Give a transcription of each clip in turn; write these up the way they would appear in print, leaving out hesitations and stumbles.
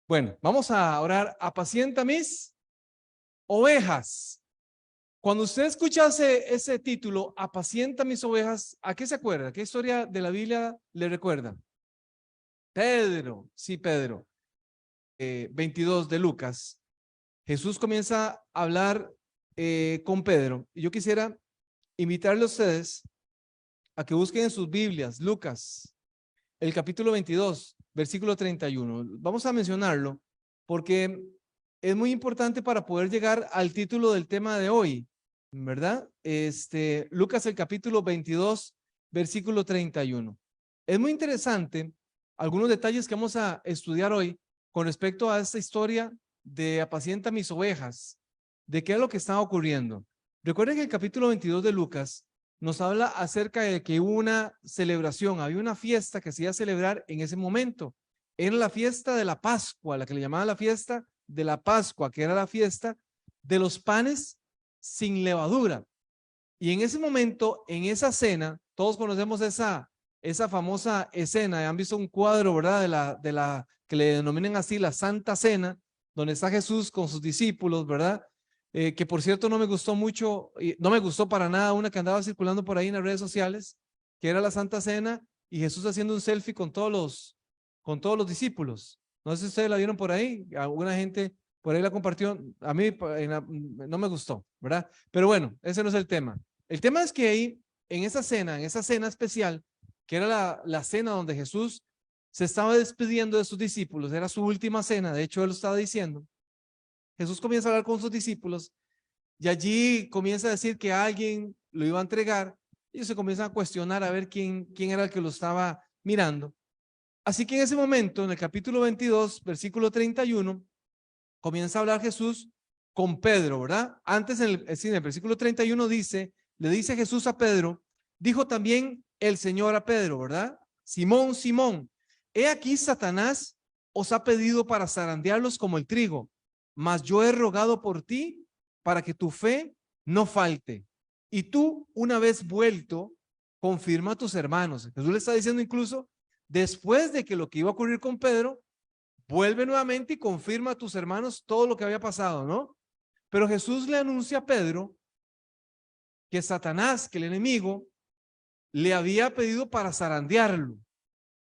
Bueno, vamos a orar. Apacienta mis ovejas. Cuando usted escucha ese título, apacienta mis ovejas, ¿a qué se acuerda? ¿Qué historia de la Biblia le recuerda? Pedro, sí, Pedro. 22 de Lucas. Jesús comienza a hablar con Pedro. Y yo quisiera invitarle a ustedes a que busquen en sus Biblias, Lucas, el capítulo 22, versículo 31. Vamos a mencionarlo porque es muy importante para poder llegar al título del tema de hoy, ¿verdad? Lucas el capítulo 22, versículo 31. Es muy interesante algunos detalles que vamos a estudiar hoy con respecto a esta historia de apacienta mis ovejas, de qué es lo que está ocurriendo. Recuerden que el capítulo 22 de Lucas nos habla acerca de que hubo una celebración, había una fiesta que se iba a celebrar en ese momento. Era la fiesta de la Pascua, la que le llamaban la fiesta de la Pascua, que era la fiesta de los panes sin levadura. Y en ese momento, en esa cena, todos conocemos esa famosa escena, han visto un cuadro, ¿verdad? De la que le denominan así la Santa Cena, donde está Jesús con sus discípulos, ¿verdad? Que por cierto no me gustó mucho, no me gustó para nada una que andaba circulando por ahí en las redes sociales, que era la Santa Cena y Jesús haciendo un selfie con todos los discípulos. No sé si ustedes la vieron por ahí, alguna gente por ahí la compartió, a mí no me gustó, ¿verdad? Pero bueno, ese no es el tema. El tema es que ahí, en esa cena especial, que era la cena donde Jesús se estaba despidiendo de sus discípulos, era su última cena, de hecho él lo estaba diciendo, Jesús comienza a hablar con sus discípulos y allí comienza a decir que alguien lo iba a entregar y ellos se comienzan a cuestionar a ver quién era el que lo estaba mirando. Así que en ese momento, en el capítulo 22, versículo 31, comienza a hablar Jesús con Pedro, ¿verdad? Antes en el versículo 31 le dice Jesús a Pedro, dijo también el Señor a Pedro, ¿verdad? Simón, Simón, he aquí Satanás os ha pedido para zarandearlos como el trigo, mas yo he rogado por ti para que tu fe no falte. Y tú, una vez vuelto, confirma a tus hermanos. Jesús le está diciendo incluso, después de que lo que iba a ocurrir con Pedro, vuelve nuevamente y confirma a tus hermanos todo lo que había pasado, ¿no? Pero Jesús le anuncia a Pedro que Satanás, que el enemigo, le había pedido para zarandearlo,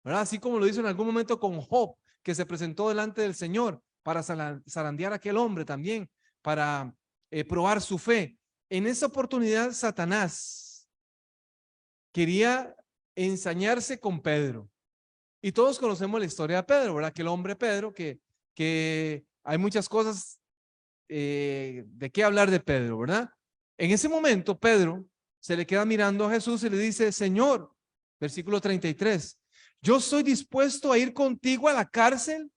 ¿verdad? Así como lo hizo en algún momento con Job, que se presentó delante del Señor para zarandear a aquel hombre también, para probar su fe. En esa oportunidad, Satanás quería ensañarse con Pedro. Y todos conocemos la historia de Pedro, ¿verdad? Aquel hombre Pedro que hay muchas cosas de qué hablar de Pedro, ¿verdad? En ese momento, Pedro se le queda mirando a Jesús y le dice, Señor, versículo 33, yo estoy dispuesto a ir contigo a la cárcel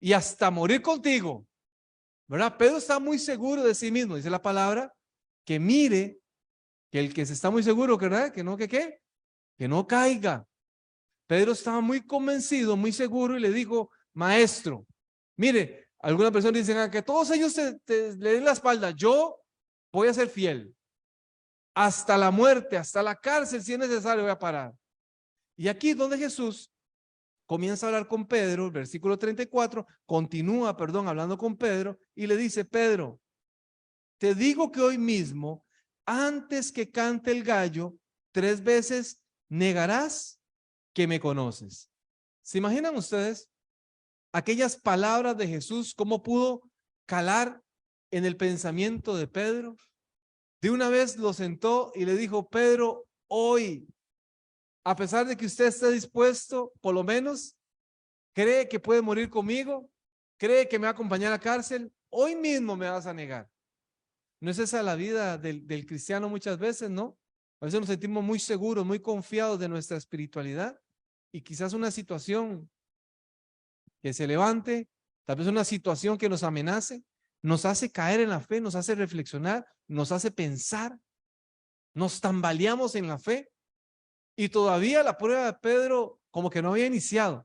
y hasta morir contigo, ¿verdad? Pedro está muy seguro de sí mismo, dice la palabra, que mire, que el que se está muy seguro, ¿verdad? Que no, que no caiga. Pedro estaba muy convencido, muy seguro y le dijo, maestro, mire, algunas personas dicen que todos ellos le den la espalda, yo voy a ser fiel, hasta la muerte, hasta la cárcel, si es necesario, voy a parar. Y aquí donde Jesús comienza a hablar con Pedro, versículo 34, continúa, perdón, hablando con Pedro y le dice, Pedro, te digo que hoy mismo, antes que cante el gallo, 3 veces negarás que me conoces. ¿Se imaginan ustedes aquellas palabras de Jesús, cómo pudo calar en el pensamiento de Pedro? De una vez lo sentó y le dijo, Pedro, hoy, a pesar de que usted esté dispuesto, por lo menos, cree que puede morir conmigo, cree que me va a acompañar a la cárcel, hoy mismo me vas a negar. ¿No es esa la vida del cristiano muchas veces, no? A veces nos sentimos muy seguros, muy confiados de nuestra espiritualidad y quizás una situación que se levante, tal vez una situación que nos amenace, nos hace caer en la fe, nos hace reflexionar, nos hace pensar, nos tambaleamos en la fe y todavía la prueba de Pedro como que no había iniciado.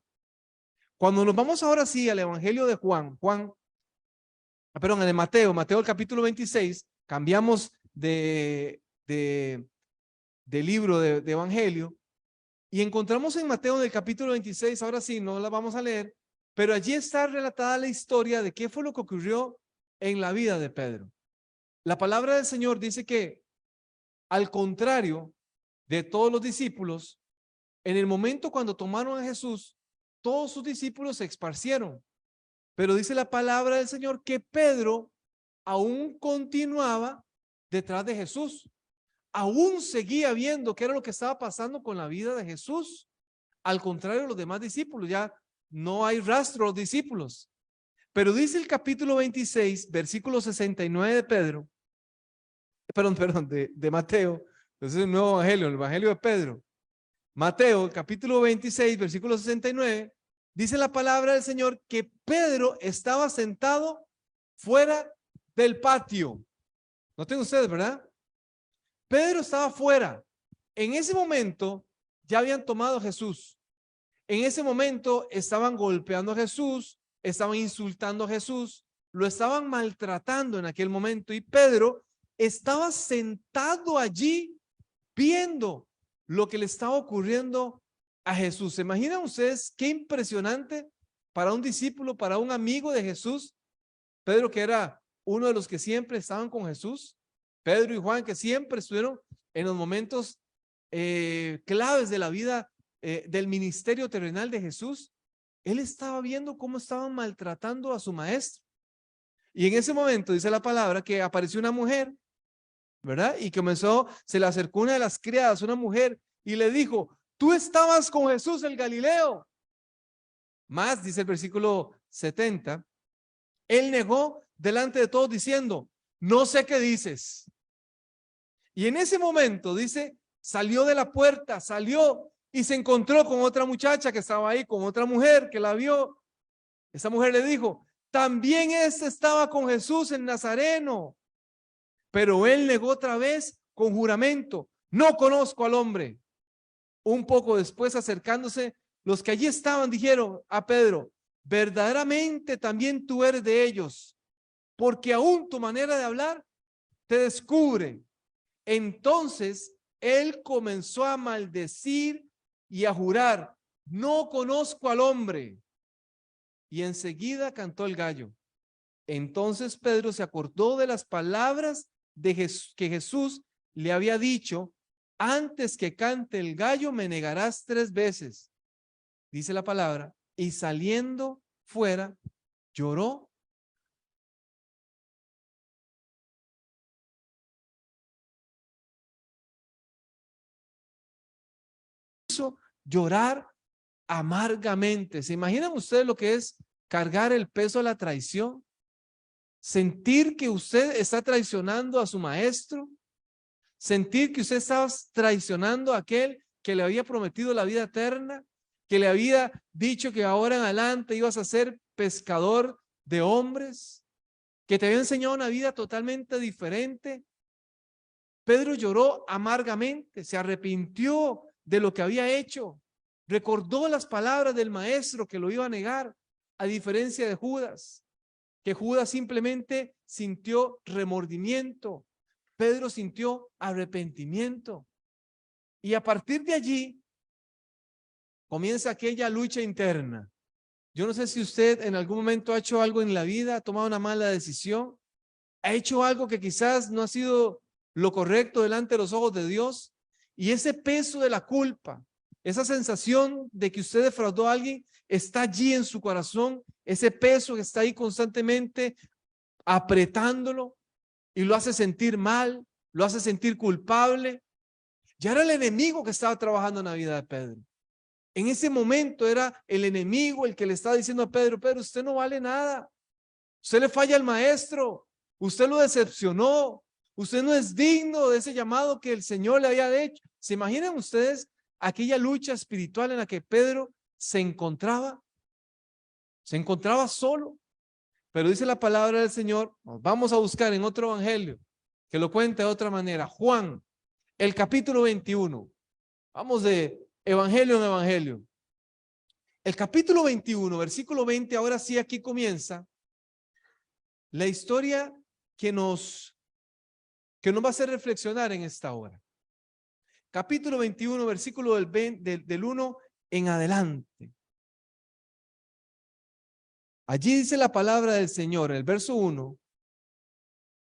Cuando nos vamos ahora sí al Evangelio de perdón, de Mateo el capítulo 26, cambiamos de libro de Evangelio y encontramos en Mateo del capítulo 26, ahora sí, no la vamos a leer, Pero allí está relatada la historia de qué fue lo que ocurrió en la vida de Pedro. La palabra del Señor dice que, al contrario de todos los discípulos, en el momento cuando tomaron a Jesús, todos sus discípulos se esparcieron. Pero dice la palabra del Señor que Pedro aún continuaba detrás de Jesús. Aún seguía viendo qué era lo que estaba pasando con la vida de Jesús. Al contrario de los demás discípulos, ya no hay rastro de los discípulos. Pero dice el capítulo 26, versículo 69 de Pedro, perdón, de Mateo. Entonces es el nuevo evangelio, el evangelio de Pedro. Mateo, capítulo 26, versículo 69, dice la palabra del Señor que Pedro estaba sentado fuera del patio. Noten ustedes, ¿verdad? Pedro estaba fuera. En ese momento ya habían tomado a Jesús. En ese momento estaban golpeando a Jesús, estaban insultando a Jesús, lo estaban maltratando en aquel momento. Y Pedro estaba sentado allí viendo lo que le estaba ocurriendo a Jesús. ¿Se imaginan ustedes qué impresionante para un discípulo, para un amigo de Jesús? Pedro, que era uno de los que siempre estaban con Jesús. Pedro y Juan, que siempre estuvieron en los momentos claves de la vida del ministerio terrenal de Jesús. Él estaba viendo cómo estaban maltratando a su maestro. Y en ese momento dice la palabra que apareció una mujer, ¿verdad? Y se le acercó una de las criadas, una mujer, y le dijo: tú estabas con Jesús el Galileo. Más, dice el versículo 70, él negó delante de todos diciendo: no sé qué dices. Y en ese momento, dice, salió de la puerta, salió y se encontró con otra muchacha que estaba ahí, con otra mujer que la vio. Esa mujer le dijo: también este estaba con Jesús el Nazareno. Pero él negó otra vez con juramento: no conozco al hombre. Un poco después, acercándose, los que allí estaban dijeron a Pedro: verdaderamente también tú eres de ellos, porque aún tu manera de hablar te descubre. Entonces él comenzó a maldecir y a jurar: no conozco al hombre. Y enseguida cantó el gallo. Entonces Pedro se acordó de las palabras que Jesús le había dicho: antes que cante el gallo me negarás 3 veces. Dice la palabra, y saliendo fuera lloró. Hizo llorar amargamente. ¿Se imaginan ustedes lo que es cargar el peso de la traición? Sentir que usted está traicionando a su maestro, sentir que usted está traicionando a aquel que le había prometido la vida eterna, que le había dicho que ahora en adelante ibas a ser pescador de hombres, que te había enseñado una vida totalmente diferente. Pedro lloró amargamente, se arrepintió de lo que había hecho, recordó las palabras del maestro que lo iba a negar, a diferencia de Judas, que Judas simplemente sintió remordimiento. Pedro sintió arrepentimiento. Y a partir de allí comienza aquella lucha interna. Yo no sé si usted en algún momento ha hecho algo en la vida, ha tomado una mala decisión, ha hecho algo que quizás no ha sido lo correcto delante de los ojos de Dios, y ese peso de la culpa, esa sensación de que usted defraudó a alguien, está allí en su corazón, ese peso que está ahí constantemente apretándolo y lo hace sentir mal, lo hace sentir culpable. Ya era el enemigo que estaba trabajando en la vida de Pedro. En ese momento era el enemigo el que le estaba diciendo a Pedro: Pedro, usted no vale nada, usted le falla al maestro, usted lo decepcionó, usted no es digno de ese llamado que el Señor le había hecho. ¿Se imaginan ustedes aquella lucha espiritual en la que Pedro se encontraba? Se encontraba solo. Pero dice la palabra del Señor, nos vamos a buscar en otro evangelio que lo cuente de otra manera. Juan, el capítulo 21. Vamos de evangelio en evangelio. El capítulo 21, versículo 20, ahora sí aquí comienza la historia que nos va a hacer reflexionar en esta hora. Capítulo 21, versículo del 1 en adelante. Allí dice la palabra del Señor, el verso 1,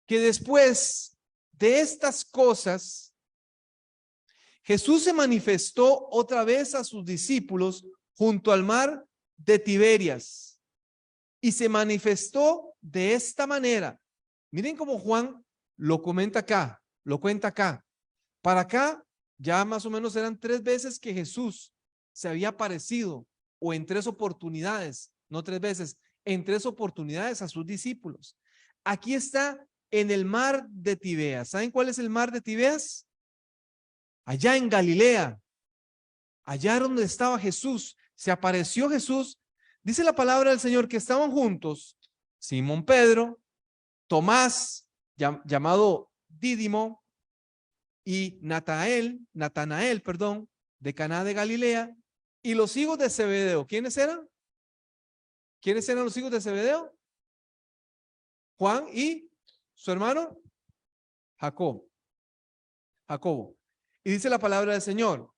que después de estas cosas, Jesús se manifestó otra vez a sus discípulos junto al mar de Tiberias y se manifestó de esta manera. Miren cómo Juan lo comenta acá, lo cuenta acá. Para acá ya más o menos eran 3 veces que Jesús se había aparecido, o en 3 oportunidades, no 3 veces, en 3 oportunidades a sus discípulos. Aquí está en el mar de Tibeas. ¿Saben cuál es el mar de Tibeas? Allá en Galilea, allá donde estaba Jesús, se apareció Jesús. Dice la palabra del Señor que estaban juntos Simón Pedro, Tomás, llamado Dídimo, y Natanael, de Caná de Galilea, y los hijos de Zebedeo. ¿Quiénes eran? ¿Quiénes eran los hijos de Zebedeo? Juan y su hermano Jacobo. Y dice la palabra del Señor,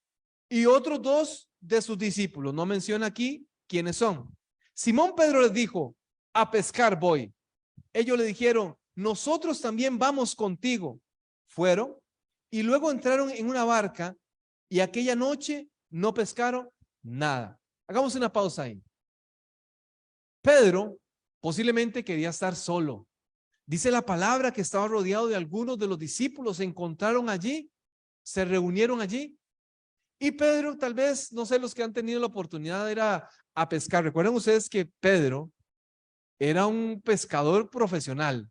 y otros 2 de sus discípulos. No menciona aquí quiénes son. Simón Pedro les dijo: a pescar voy. Ellos le dijeron: nosotros también vamos contigo. Fueron y luego entraron en una barca y aquella noche no pescaron nada. Hagamos una pausa ahí. Pedro posiblemente quería estar solo. Dice la palabra que estaba rodeado de algunos de los discípulos. Se encontraron allí, se reunieron allí. Y Pedro, tal vez, no sé, los que han tenido la oportunidad de ir a pescar. Recuerden ustedes que Pedro era un pescador profesional,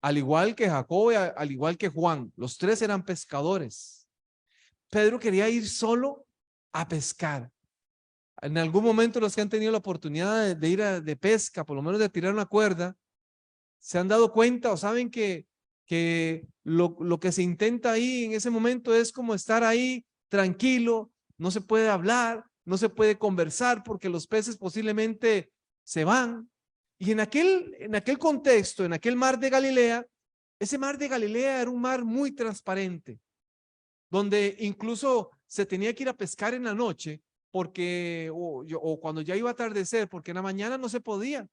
al igual que Jacobo, al igual que Juan. Los 3 eran pescadores. Pedro quería ir solo a pescar. En algún momento los que han tenido la oportunidad de ir de pesca, por lo menos de tirar una cuerda, se han dado cuenta o saben que lo que se intenta ahí en ese momento es como estar ahí tranquilo, no se puede hablar, no se puede conversar porque los peces posiblemente se van. Y en aquel contexto, en aquel mar de Galilea, ese mar de Galilea era un mar muy transparente, donde incluso se tenía que ir a pescar en la noche porque, o cuando ya iba a atardecer, porque en la mañana no se podía.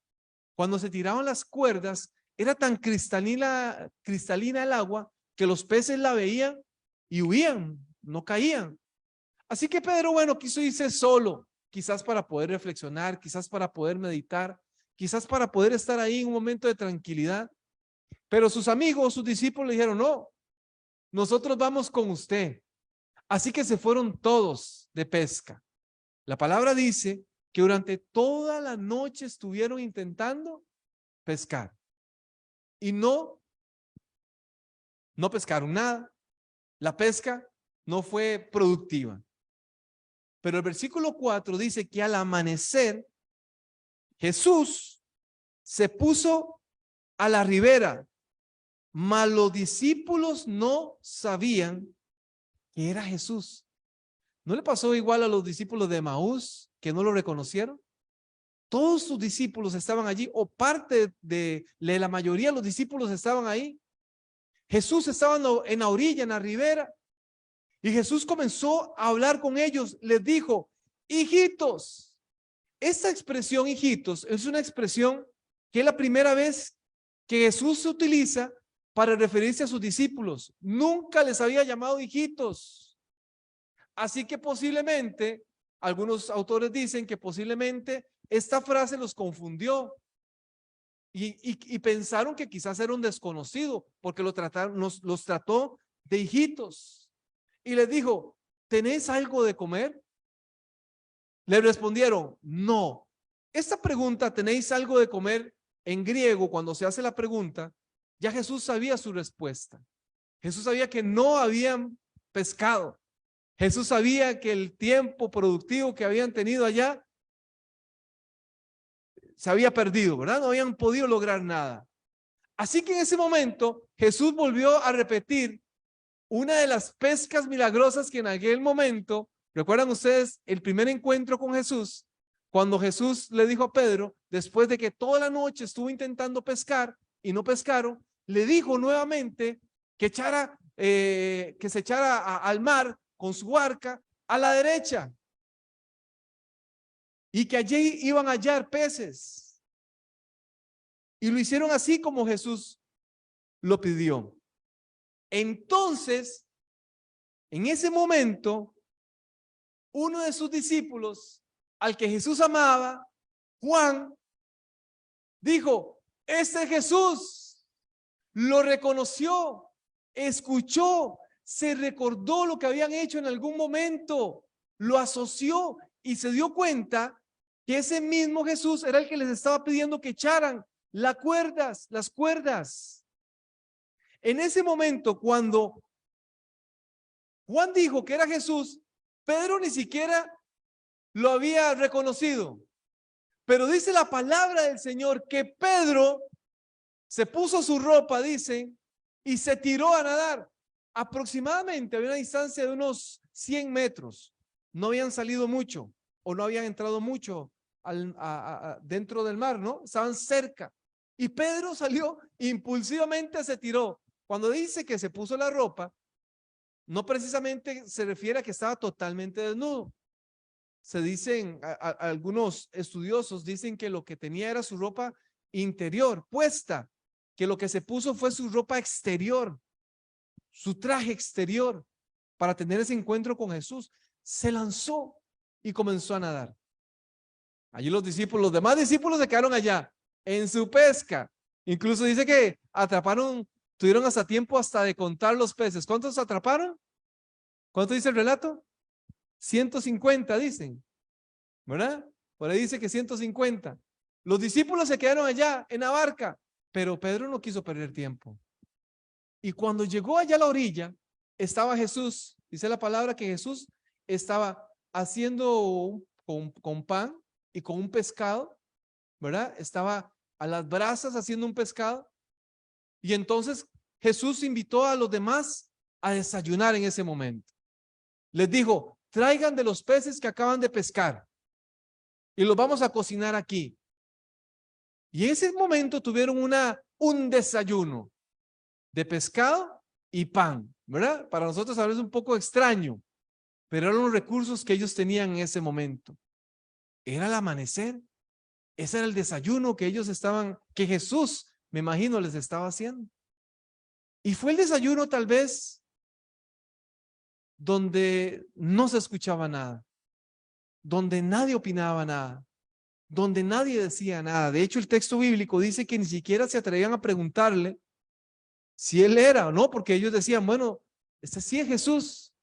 Cuando se tiraban las cuerdas, era tan cristalina el agua que los peces la veían y huían, no caían. Así que Pedro, bueno, quiso irse solo, quizás para poder reflexionar, quizás para poder meditar, quizás para poder estar ahí en un momento de tranquilidad. Pero sus amigos, sus discípulos le dijeron: no, nosotros vamos con usted. Así que se fueron todos de pesca. La palabra dice que durante toda la noche estuvieron intentando pescar y no pescaron nada. La pesca no fue productiva. Pero el versículo 4 dice que al amanecer Jesús se puso a la ribera, mas los discípulos no sabían que era Jesús. ¿No le pasó igual a los discípulos de Maús que no lo reconocieron? Todos sus discípulos estaban allí, o parte de la mayoría de los discípulos estaban ahí. Jesús estaba en la orilla, en la ribera, y Jesús comenzó a hablar con ellos. Les dijo: hijitos. Esta expresión hijitos es una expresión que es la primera vez que Jesús se utiliza para referirse a sus discípulos. Nunca les había llamado hijitos. Así que posiblemente, algunos autores dicen que posiblemente esta frase los confundió y pensaron que quizás era un desconocido porque los trató de hijitos. Y les dijo: ¿tenéis algo de comer? Le respondieron: no. Esta pregunta, ¿tenéis algo de comer? En griego, cuando se hace la pregunta, ya Jesús sabía su respuesta. Jesús sabía que no habían pescado. Jesús sabía que el tiempo productivo que habían tenido allá se había perdido, ¿verdad? No habían podido lograr nada. Así que en ese momento Jesús volvió a repetir una de las pescas milagrosas que en aquel momento, ¿recuerdan ustedes el primer encuentro con Jesús? Cuando Jesús le dijo a Pedro, después de que toda la noche estuvo intentando pescar y no pescaron, le dijo nuevamente que se echara al mar con su barca a la derecha y que allí iban a hallar peces. Y lo hicieron así como Jesús lo pidió. Entonces, en ese momento, uno de sus discípulos, al que Jesús amaba, Juan, dijo, este es Jesús. Lo reconoció, escuchó, se recordó lo que habían hecho en algún momento, lo asoció y se dio cuenta que ese mismo Jesús era el que les estaba pidiendo que echaran las cuerdas. En ese momento, cuando Juan dijo que era Jesús, Pedro ni siquiera lo había reconocido. Pero dice la palabra del Señor que Pedro se puso su ropa, dice, y se tiró a nadar. Aproximadamente había una distancia de unos 100 metros. No habían salido mucho o no habían entrado mucho dentro del mar, ¿no? Estaban cerca. Y Pedro salió impulsivamente, se tiró. Cuando dice que se puso la ropa, no precisamente se refiere a que estaba totalmente desnudo. Se dicen, algunos estudiosos dicen que lo que tenía era su ropa interior puesta, que lo que se puso fue su ropa exterior, su traje exterior para tener ese encuentro con Jesús. Se lanzó y comenzó a nadar. Allí los demás discípulos se quedaron allá en su pesca. Incluso dice que tuvieron hasta tiempo hasta de contar los peces. ¿Cuántos atraparon? ¿Cuánto dice el relato? 150 dicen, ¿verdad? Por ahí dice que 150. Los discípulos se quedaron allá en la barca, pero Pedro no quiso perder tiempo. Y cuando llegó allá a la orilla, estaba Jesús. Dice la palabra que Jesús estaba haciendo con pan y con un pescado, ¿verdad? Estaba a las brasas haciendo un pescado. Y entonces Jesús invitó a los demás a desayunar en ese momento. Les dijo, traigan de los peces que acaban de pescar y los vamos a cocinar aquí. Y en ese momento tuvieron un desayuno de pescado y pan, ¿verdad? Para nosotros a veces es un poco extraño, pero eran los recursos que ellos tenían en ese momento. Era el amanecer, ese era el desayuno que que Jesús, me imagino, les estaba haciendo. Y fue el desayuno tal vez donde no se escuchaba nada, donde nadie opinaba nada, donde nadie decía nada. De hecho, el texto bíblico dice que ni siquiera se atrevían a preguntarle si él era o no, porque ellos decían, bueno, este sí es Jesús.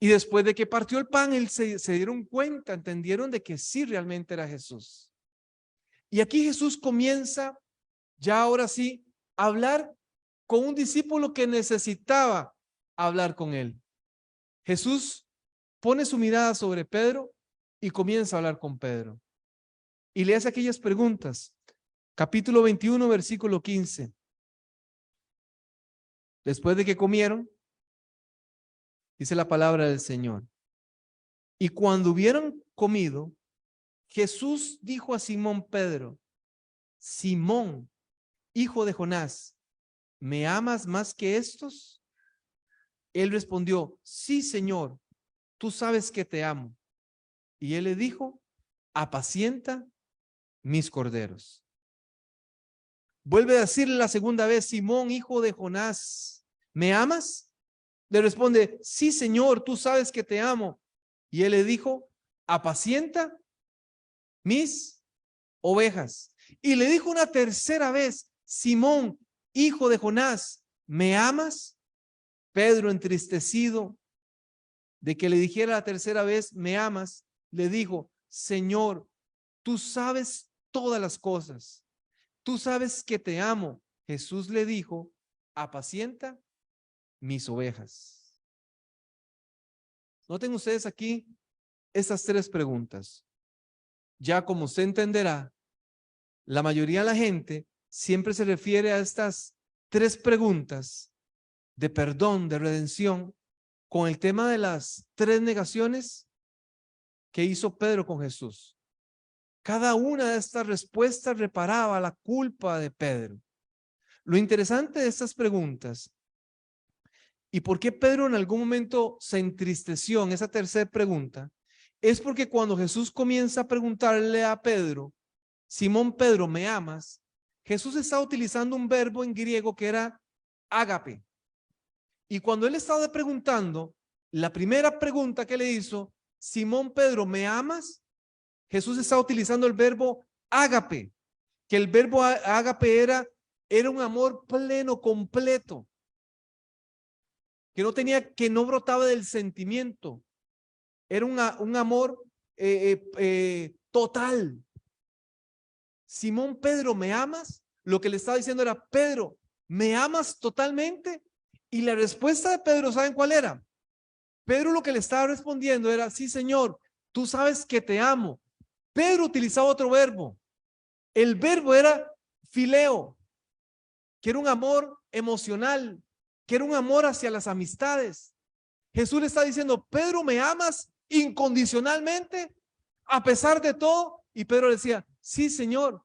Y después de que partió el pan, se dieron cuenta, entendieron de que sí realmente era Jesús. Y aquí Jesús comienza, ya ahora sí, a hablar con un discípulo que necesitaba hablar con él. Jesús pone su mirada sobre Pedro y comienza a hablar con Pedro. Y le hace aquellas preguntas. Capítulo 21, versículo 15. Después de que comieron, dice la palabra del Señor. Y cuando hubieron comido, Jesús dijo a Simón Pedro, Simón, hijo de Jonás, ¿me amas más que estos? Él respondió, sí, Señor, tú sabes que te amo. Y él le dijo, apacienta mis corderos. Vuelve a decirle la segunda vez, Simón, hijo de Jonás, ¿me amas? Le responde, sí, Señor, tú sabes que te amo. Y él le dijo, apacienta mis ovejas. Y le dijo una tercera vez, Simón, hijo de Jonás, ¿me amas? Pedro, entristecido de que le dijera la tercera vez, ¿me amas? Le dijo, Señor, tú sabes todas las cosas. Tú sabes que te amo. Jesús le dijo, apacienta mis ovejas. Noten ustedes aquí estas tres preguntas. Ya como usted entenderá, la mayoría de la gente siempre se refiere a estas tres preguntas de perdón, de redención, con el tema de las tres negaciones que hizo Pedro con Jesús. Cada una de estas respuestas reparaba la culpa de Pedro. Lo interesante de estas preguntas y por qué Pedro en algún momento se entristeció en esa tercera pregunta, es porque cuando Jesús comienza a preguntarle a Pedro, Simón Pedro, ¿me amas? Jesús estaba utilizando un verbo en griego que era ágape. Y cuando él estaba preguntando, la primera pregunta que le hizo, Simón Pedro, ¿me amas? Jesús estaba utilizando el verbo ágape, que el verbo ágape era un amor pleno, completo, que no brotaba del sentimiento, era un amor total. Simón Pedro, ¿me amas? Lo que le estaba diciendo era, Pedro, ¿me amas totalmente? Y la respuesta de Pedro, ¿saben cuál era? Pedro lo que le estaba respondiendo era, sí, Señor, tú sabes que te amo. Pedro utilizaba otro verbo. El verbo era fileo, que era un amor emocional, que era un amor hacia las amistades. Jesús le está diciendo, Pedro, ¿me amas incondicionalmente a pesar de todo? Y Pedro decía, sí, Señor.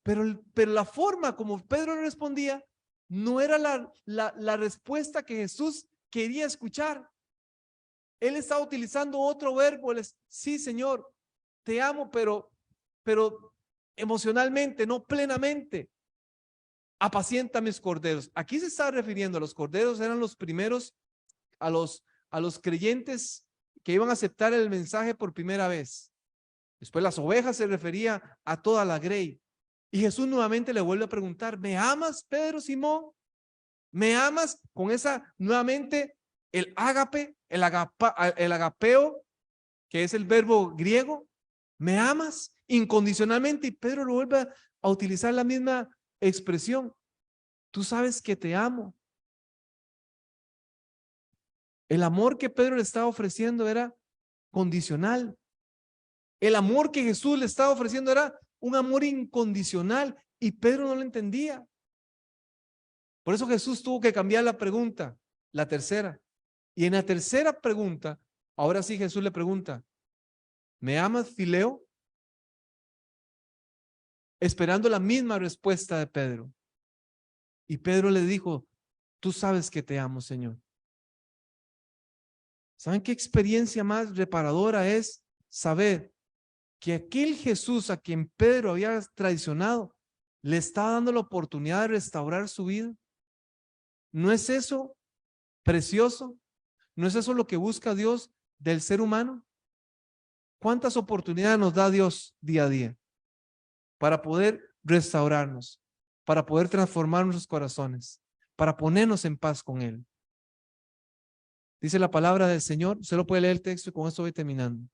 Pero la forma como Pedro le respondía no era la respuesta que Jesús quería escuchar. Él estaba utilizando otro verbo. Él es, sí, Señor, te amo, pero emocionalmente, no plenamente. Apacienta mis corderos. Aquí se está refiriendo a los corderos, eran los primeros, a los creyentes que iban a aceptar el mensaje por primera vez. Después las ovejas se refería a toda la grey. Y Jesús nuevamente le vuelve a preguntar, ¿me amas, Pedro, Simón? ¿Me amas? Con esa, nuevamente, el ágape, el agapeo, que es el verbo griego. ¿Me amas incondicionalmente? Y Pedro lo vuelve a utilizar la misma expresión. Tú sabes que te amo. El amor que Pedro le estaba ofreciendo era condicional. El amor que Jesús le estaba ofreciendo era un amor incondicional y Pedro no lo entendía. Por eso Jesús tuvo que cambiar la pregunta, la tercera. Y en la tercera pregunta, ahora sí Jesús le pregunta, ¿me amas, Fileo? Esperando la misma respuesta de Pedro. Y Pedro le dijo, tú sabes que te amo, Señor. ¿Saben qué experiencia más reparadora es saber que aquel Jesús a quien Pedro había traicionado le estaba dando la oportunidad de restaurar su vida? ¿No es eso precioso? ¿No es eso lo que busca Dios del ser humano? ¿Cuántas oportunidades nos da Dios día a día para poder restaurarnos, para poder transformar nuestros corazones, para ponernos en paz con Él? Dice la palabra del Señor, usted lo puede leer el texto y con esto voy terminando,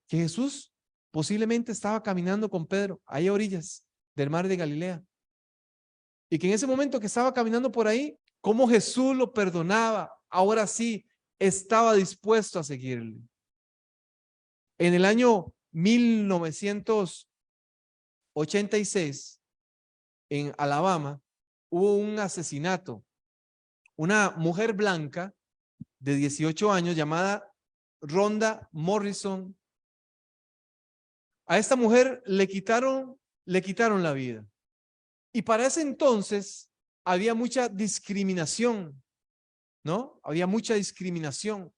que Jesús posiblemente estaba caminando con Pedro ahí a orillas del mar de Galilea y que en ese momento que estaba caminando por ahí, como Jesús lo perdonaba, ahora sí estaba dispuesto a seguirle. En el año 1986, en Alabama, hubo un asesinato. Una mujer blanca de 18 años llamada Rhonda Morrison. A esta mujer le quitaron la vida. Y para ese entonces había mucha discriminación, ¿no? Había mucha discriminación.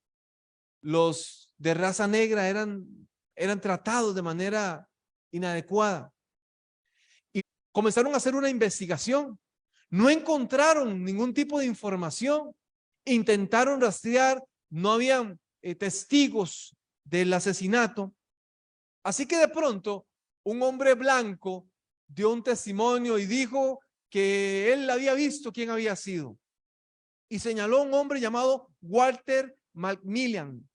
Los de raza negra eran tratados de manera inadecuada. Y comenzaron a hacer una investigación. No encontraron ningún tipo de información. Intentaron rastrear, no habían testigos del asesinato. Así que de pronto un hombre blanco dio un testimonio y dijo que él había visto quién había sido. Y señaló a un hombre llamado Walter McMillian.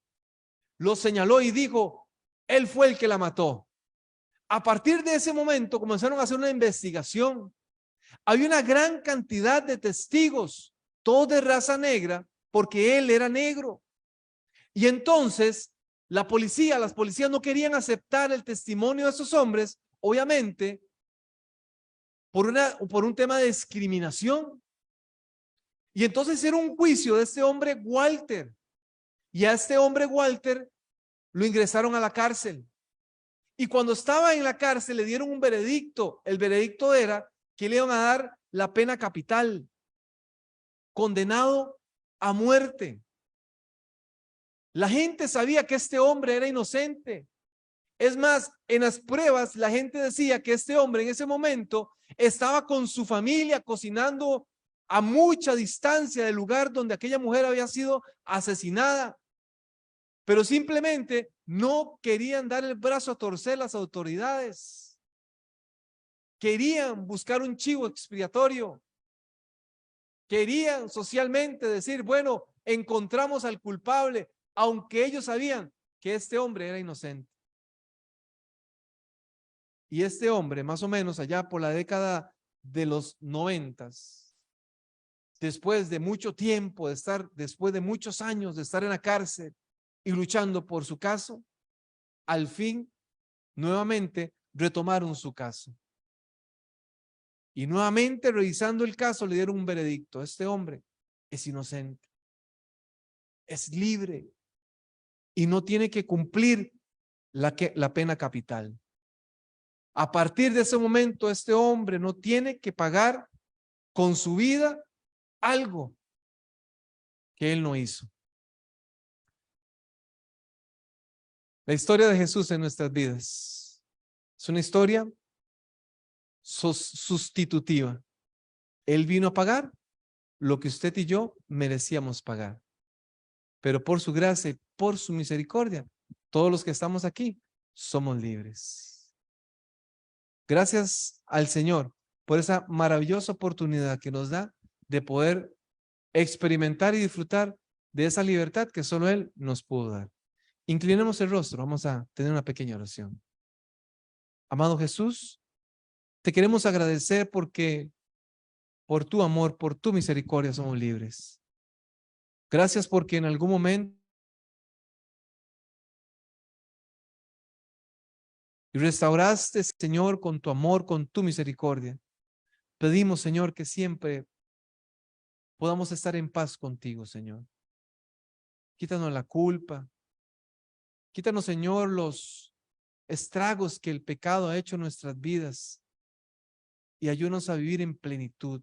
Lo señaló y dijo, él fue el que la mató. A partir de ese momento comenzaron a hacer una investigación. Había una gran cantidad de testigos, todos de raza negra, porque él era negro. Y entonces las policías no querían aceptar el testimonio de esos hombres, obviamente, por un tema de discriminación. Y entonces hicieron un juicio de este hombre Walter. Y a este hombre Walter lo ingresaron a la cárcel. Y cuando estaba en la cárcel le dieron un veredicto. El veredicto era que le iban a dar la pena capital, condenado a muerte. La gente sabía que este hombre era inocente Es más, en las pruebas la gente decía que este hombre en ese momento estaba con su familia cocinando a mucha distancia del lugar donde aquella mujer había sido asesinada, pero simplemente no querían dar el brazo a torcer las autoridades. Querían buscar un chivo expiatorio. Querían socialmente decir, bueno, encontramos al culpable, aunque ellos sabían que este hombre era inocente. Y este hombre, más o menos allá por la década de los 90, después de mucho tiempo de estar, después de muchos años de estar en la cárcel y luchando por su caso, al fin, nuevamente retomaron su caso. Y nuevamente revisando el caso le dieron un veredicto. Este hombre es inocente, es libre y no tiene que cumplir la pena capital. A partir de ese momento, este hombre no tiene que pagar con su vida algo que él no hizo. La historia de Jesús en nuestras vidas es una historia sustitutiva. Él vino a pagar lo que usted y yo merecíamos pagar. Pero por su gracia y por su misericordia, todos los que estamos aquí somos libres. Gracias al Señor por esa maravillosa oportunidad que nos da de poder experimentar y disfrutar de esa libertad que solo Él nos pudo dar. Inclinemos el rostro, vamos a tener una pequeña oración. Amado Jesús, te queremos agradecer porque por tu amor, por tu misericordia somos libres. Gracias porque en algún momento y restauraste, Señor, con tu amor, con tu misericordia. Pedimos, Señor, que siempre podamos estar en paz contigo, Señor. Quítanos la culpa. Quítanos, Señor, los estragos que el pecado ha hecho en nuestras vidas y ayúdanos a vivir en plenitud.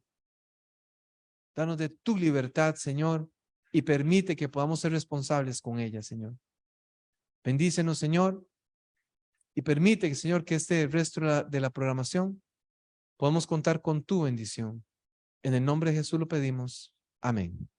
Danos de tu libertad, Señor, y permite que podamos ser responsables con ella, Señor. Bendícenos, Señor, y permite, Señor, que este resto de la programación podamos contar con tu bendición. En el nombre de Jesús lo pedimos. Amén.